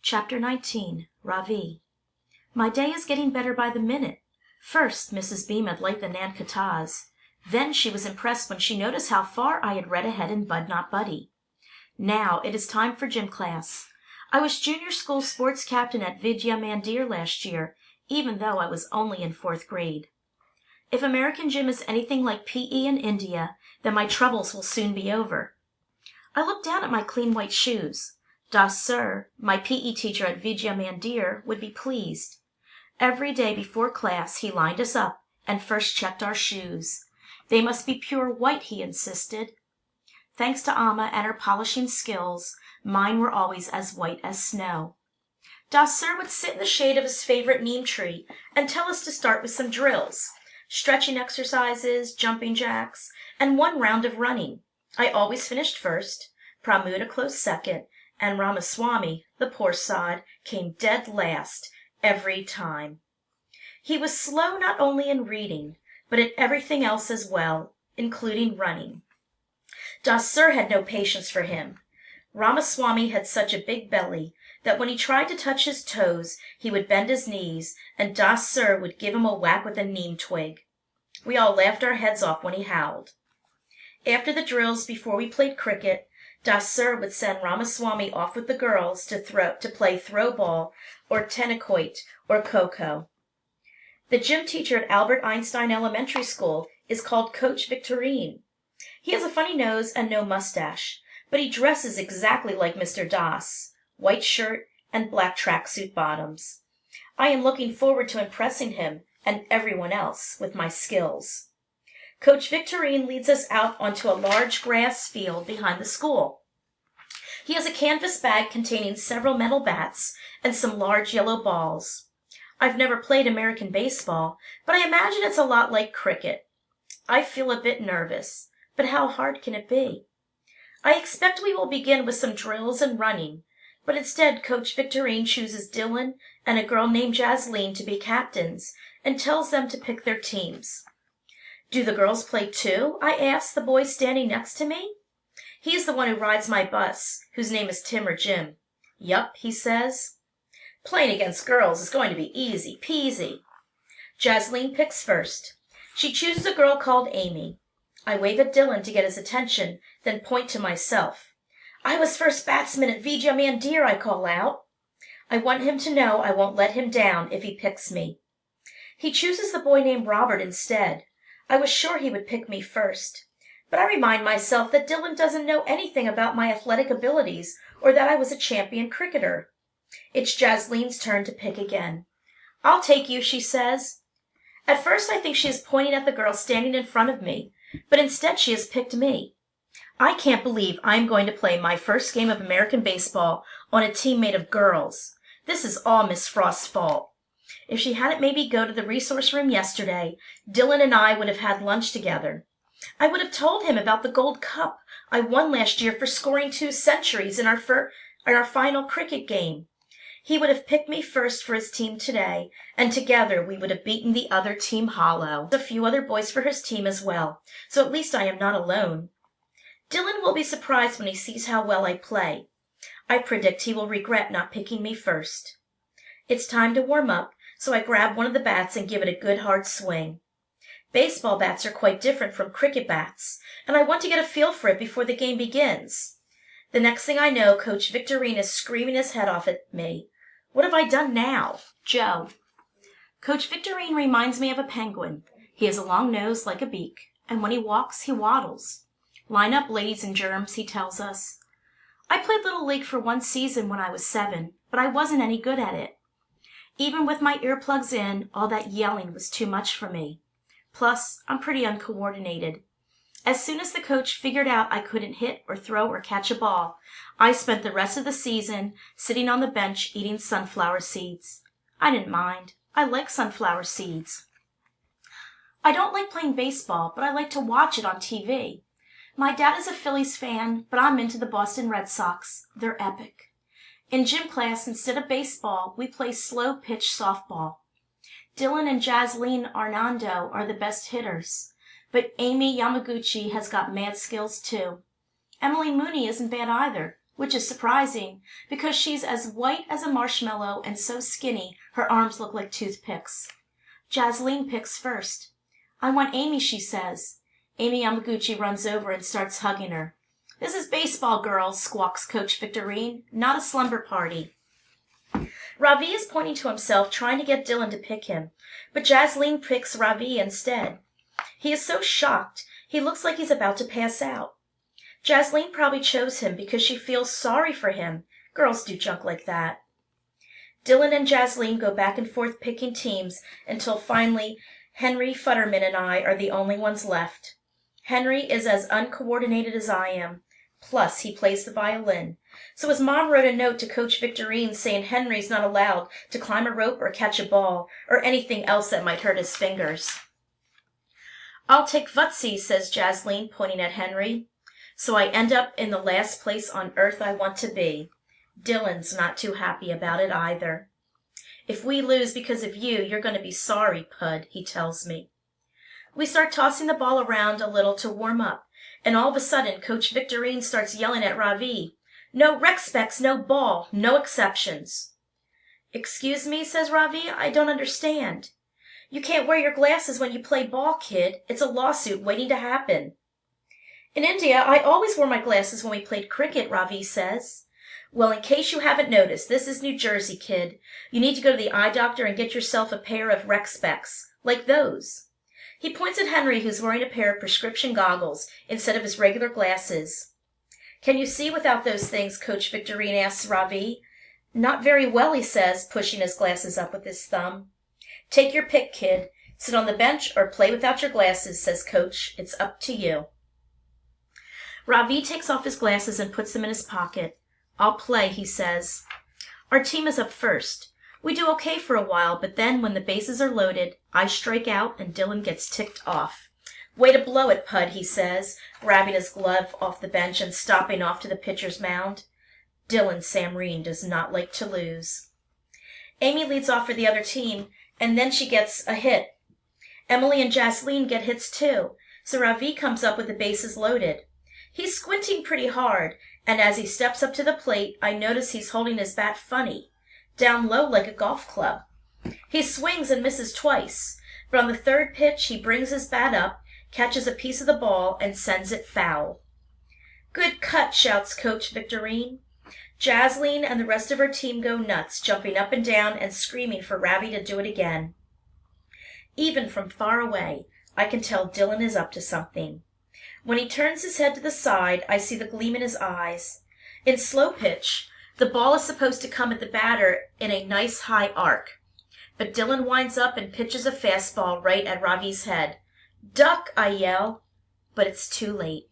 Chapter 19. Ravi. My day is getting better by the minute. First, Mrs. Beam had liked the Nankatas. Then she was impressed when she noticed how far I had read ahead in Bud Not Buddy. Now it is time for gym class. I was junior school sports captain at Vidya Mandir last year, even though I was only in 4th grade. If American gym is anything like PE in India, then my troubles will soon be over. I looked down at my clean white shoes. Das Sir, my PE teacher at Vidya Mandir, would be pleased. Every day before class he lined us up and first checked our shoes. They must be pure white, he insisted. Thanks to Amma and her polishing skills, mine were always as white as snow. Das Sir would sit in the shade of his favorite neem tree and tell us to start with some drills, stretching exercises, jumping jacks, and one round of running. I always finished first, Pramud a close second, and Ramaswamy, the poor sod, came dead last, every time. He was slow not only in reading, but at everything else as well, including running. Das Sir had no patience for him. Ramaswamy had such a big belly that when he tried to touch his toes, he would bend his knees, and Das Sir would give him a whack with a neem twig. We all laughed our heads off when he howled. After the drills, before we played cricket, Das Sir would send Ramaswamy off with the girls to play throw ball or tennis or kho-kho. The gym teacher at Albert Einstein Elementary School is called Coach Victorine. He has a funny nose and no mustache, but he dresses exactly like Mr. Das, white shirt and black tracksuit bottoms. I am looking forward to impressing him and everyone else with my skills. Coach Victorine leads us out onto a large grass field behind the school. He has a canvas bag containing several metal bats and some large yellow balls. I've never played American baseball, but I imagine it's a lot like cricket. I feel a bit nervous, but how hard can it be? I expect we will begin with some drills and running, but instead Coach Victorine chooses Dylan and a girl named Jasleen to be captains and tells them to pick their teams. Do the girls play too? I asked the boy standing next to me. He's the one who rides my bus, whose name is Tim or Jim. Yup, he says. Playing against girls is going to be easy peasy. Jasleen picks first. She chooses a girl called Amy. I wave at Dylan to get his attention, then point to myself. I was first batsman at Vidya Mandir, I call out. I want him to know I won't let him down if he picks me. He chooses the boy named Robert instead. I was sure he would pick me first, but I remind myself that Dylan doesn't know anything about my athletic abilities or that I was a champion cricketer. It's Jasleen's turn to pick again. I'll take you, she says. At first I think she is pointing at the girl standing in front of me, but instead she has picked me. I can't believe I'm going to play my first game of American baseball on a team made of girls. This is all Miss Frost's fault. If she hadn't made me go to the resource room yesterday, Dylan and I would have had lunch together. I would have told him about the gold cup I won last year for scoring 2 centuries in our final cricket game. He would have picked me first for his team today, and together we would have beaten the other team hollow. A few other boys for his team as well, so at least I am not alone. Dylan will be surprised when he sees how well I play. I predict he will regret not picking me first. It's time to warm up, so I grab one of the bats and give it a good hard swing. Baseball bats are quite different from cricket bats, and I want to get a feel for it before the game begins. The next thing I know, Coach Victorine is screaming his head off at me. What have I done now? Joe. Coach Victorine reminds me of a penguin. He has a long nose like a beak, and when he walks, he waddles. Line up, ladies and germs, he tells us. I played Little League for 1 season when I was 7, but I wasn't any good at it. Even with my earplugs in, all that yelling was too much for me. Plus, I'm pretty uncoordinated. As soon as the coach figured out I couldn't hit or throw or catch a ball, I spent the rest of the season sitting on the bench eating sunflower seeds. I didn't mind. I like sunflower seeds. I don't like playing baseball, but I like to watch it on TV. My dad is a Phillies fan, but I'm into the Boston Red Sox. They're epic. In gym class, instead of baseball, we play slow-pitch softball. Dylan and Jasleen Arnando are the best hitters, but Amy Yamaguchi has got mad skills too. Emily Mooney isn't bad either. which is surprising because she's as white as a marshmallow and so skinny her arms look like toothpicks. Jasleen picks first. "I want Amy," she says. Amy Yamaguchi runs over and starts hugging her. "This is baseball, girls," squawks Coach Victorine, "not a slumber party." Ravi is pointing to himself, trying to get Dylan to pick him, but Jasleen picks Ravi instead. He is so shocked, he looks like he's about to pass out. Jasleen probably chose him because she feels sorry for him. Girls do junk like that. Dylan and Jasleen go back and forth picking teams until finally Henry Futterman and I are the only ones left. Henry is as uncoordinated as I am. Plus, he plays the violin. So his mom wrote a note to Coach Victorine saying Henry's not allowed to climb a rope or catch a ball or anything else that might hurt his fingers. "I'll take Vutsy," says Jasleen, pointing at Henry. So I end up in the last place on earth I want to be. Dylan's not too happy about it either. "If we lose because of you, you're going to be sorry, Pud," he tells me. We start tossing the ball around a little to warm up, and all of a sudden Coach Victorine starts yelling at Ravi, "No rec specs, no ball, no exceptions." "Excuse me," says Ravi, "I don't understand." "You can't wear your glasses when you play ball, kid. It's a lawsuit waiting to happen." "In India, I always wore my glasses when we played cricket," Ravi says. "Well, in case you haven't noticed, this is New Jersey, kid. You need to go to the eye doctor and get yourself a pair of rec specs, like those." He points at Henry, who's wearing a pair of prescription goggles instead of his regular glasses. "Can you see without those things?" Coach Victorine asks Ravi. "Not very well," he says, pushing his glasses up with his thumb. "Take your pick, kid. Sit on the bench or play without your glasses," says Coach. "It's up to you." Ravi takes off his glasses and puts them in his pocket. "I'll play," he says. Our team is up first. We do okay for a while, but then when the bases are loaded, I strike out and Dylan gets ticked off. "Way to blow it, Pud," he says, grabbing his glove off the bench and stopping off to the pitcher's mound. Dylan Samreen does not like to lose. Amy leads off for the other team, and then she gets a hit. Emily and Jasleen get hits too, so Ravi comes up with the bases loaded. He's squinting pretty hard, and as he steps up to the plate, I notice he's holding his bat funny, down low like a golf club. He swings and misses twice, but on the third pitch he brings his bat up, catches a piece of the ball, and sends it foul. "Good cut," shouts Coach Victorine. Jasleen and the rest of her team go nuts, jumping up and down and screaming for Ravi to do it again. Even from far away, I can tell Dylan is up to something. When he turns his head to the side, I see the gleam in his eyes. In slow pitch, the ball is supposed to come at the batter in a nice high arc. But Dylan winds up and pitches a fastball right at Ravi's head. "Duck!" I yell, but it's too late.